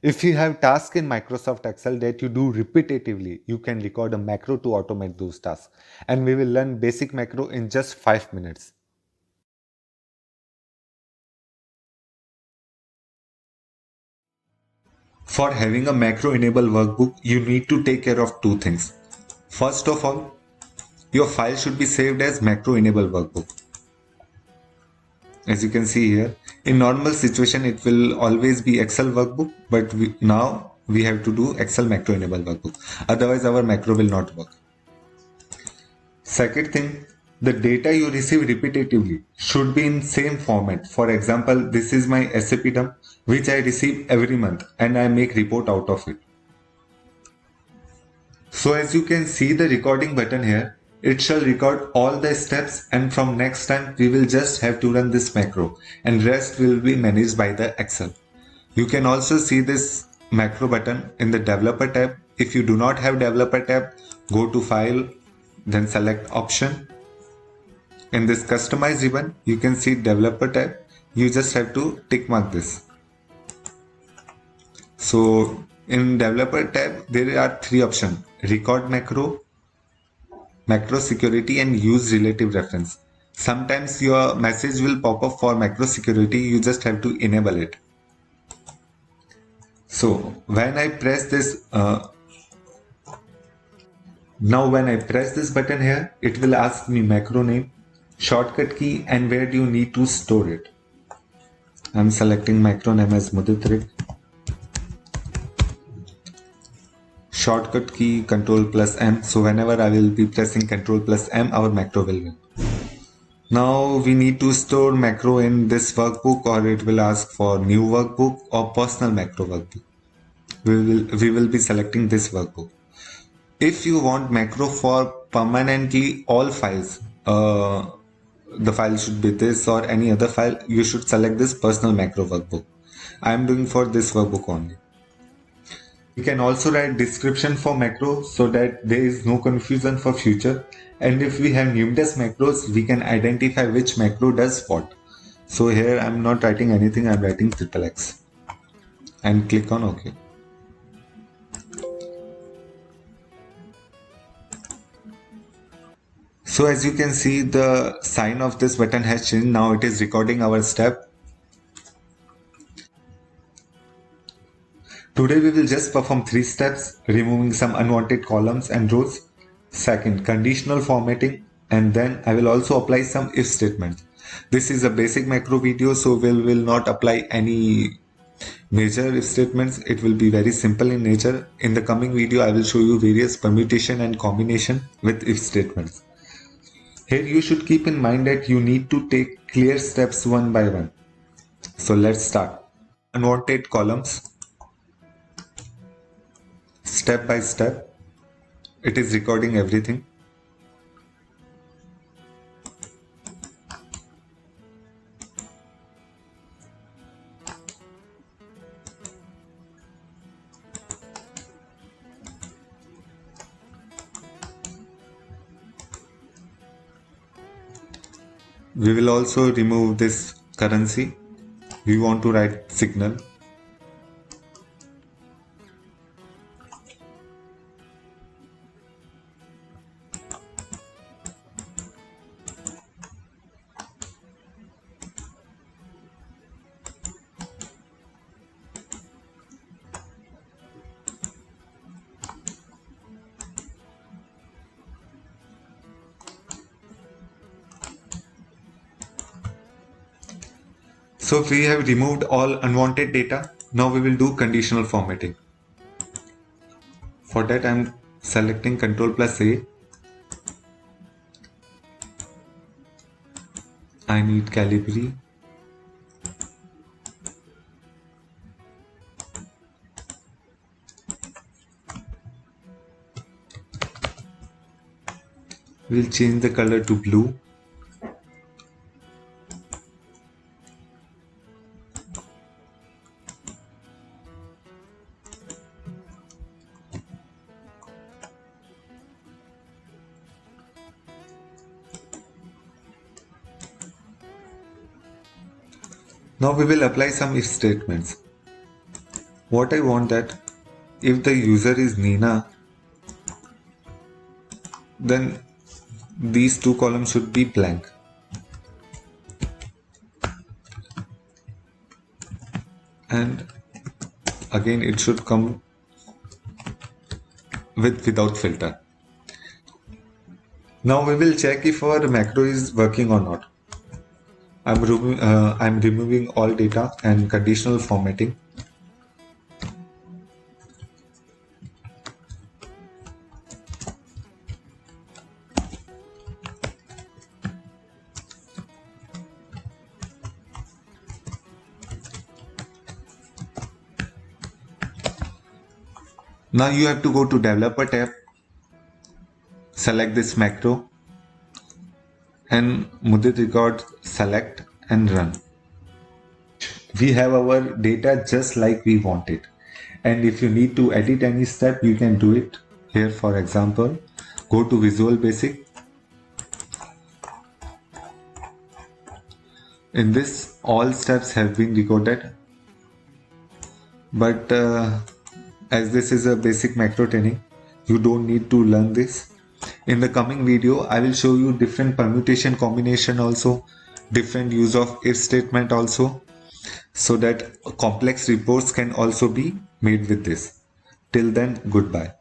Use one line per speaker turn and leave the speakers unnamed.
If you have tasks in Microsoft Excel that you do repetitively, you can record a macro to automate those tasks. And we will learn basic macro in just 5 minutes. For having a macro enabled workbook, you need to take care of two things. First of all, your file should be saved as macro enabled workbook. As you can see here, in normal situation, it will always be Excel workbook, but now we have to do Excel macro enabled workbook. Otherwise, our macro will not work. Second thing, the data you receive repetitively should be in same format. For example, this is my SAP dump, which I receive every month and I make report out of it. So as you can see the recording button here, it shall record all the steps, and from next time we will just have to run this macro and rest will be managed by the Excel. You can also see this macro button in the developer tab. If you do not have developer tab, go to file, then select option. In this customize ribbon, you can see developer tab. You just have to tick mark this. So in developer tab, there are three options: record macro, macro security, and use relative reference. Sometimes your message will pop up for macro security. You just have to enable it. So when I press this, now when I press this button here, it will ask me macro name, shortcut key, and where do you need to store it. I'm selecting macro name as Muditrik. Shortcut key Ctrl plus M. So whenever I will be pressing Ctrl plus M, our macro will run. Now we need to store macro in this workbook, or it will ask for new workbook or personal macro workbook. We will be selecting this workbook. If you want macro for permanently all files, the file should be this or any other file, you should select this personal macro workbook. I am doing for this workbook only. You can also write description for macro so that there is no confusion for future. And if we have numerous macros, we can identify which macro does what. So here I'm not writing anything, I'm writing XXX and click on OK. So as you can see, the sign of this button has changed. Now it is recording our step. Today we will just perform 3 steps, removing some unwanted columns and rows. Second, conditional formatting, and then I will also apply some if statements. This is a basic macro video, so we will not apply any major if statements. It will be very simple in nature. In the coming video, I will show you various permutation and combination with if statements. Here you should keep in mind that you need to take clear steps one by one. So let's start. Unwanted columns. Step by step, it is recording everything. We will also remove this currency. We want to write signal. So we have removed all unwanted data. Now we will do conditional formatting. For that I am selecting Ctrl plus A. I need Calibri. We'll change the color to blue. Now we will apply some if statements. what I want that if the user is Nina, then these two columns should be blank. And again it should come without filter. Now we will check if our macro is working or not. I'm removing all data and conditional formatting. Now you have to go to developer tab, select this macro, and Mudit record select and run. We have our data just like we want it. And if you need to edit any step, you can do it here. For example, go to Visual Basic. In this, all steps have been recorded, but as this is a basic macro training, you don't need to learn this. In the coming video, I will show you different permutation combination also, different use of if statement also, so that complex reports can also be made with this. Till then, goodbye.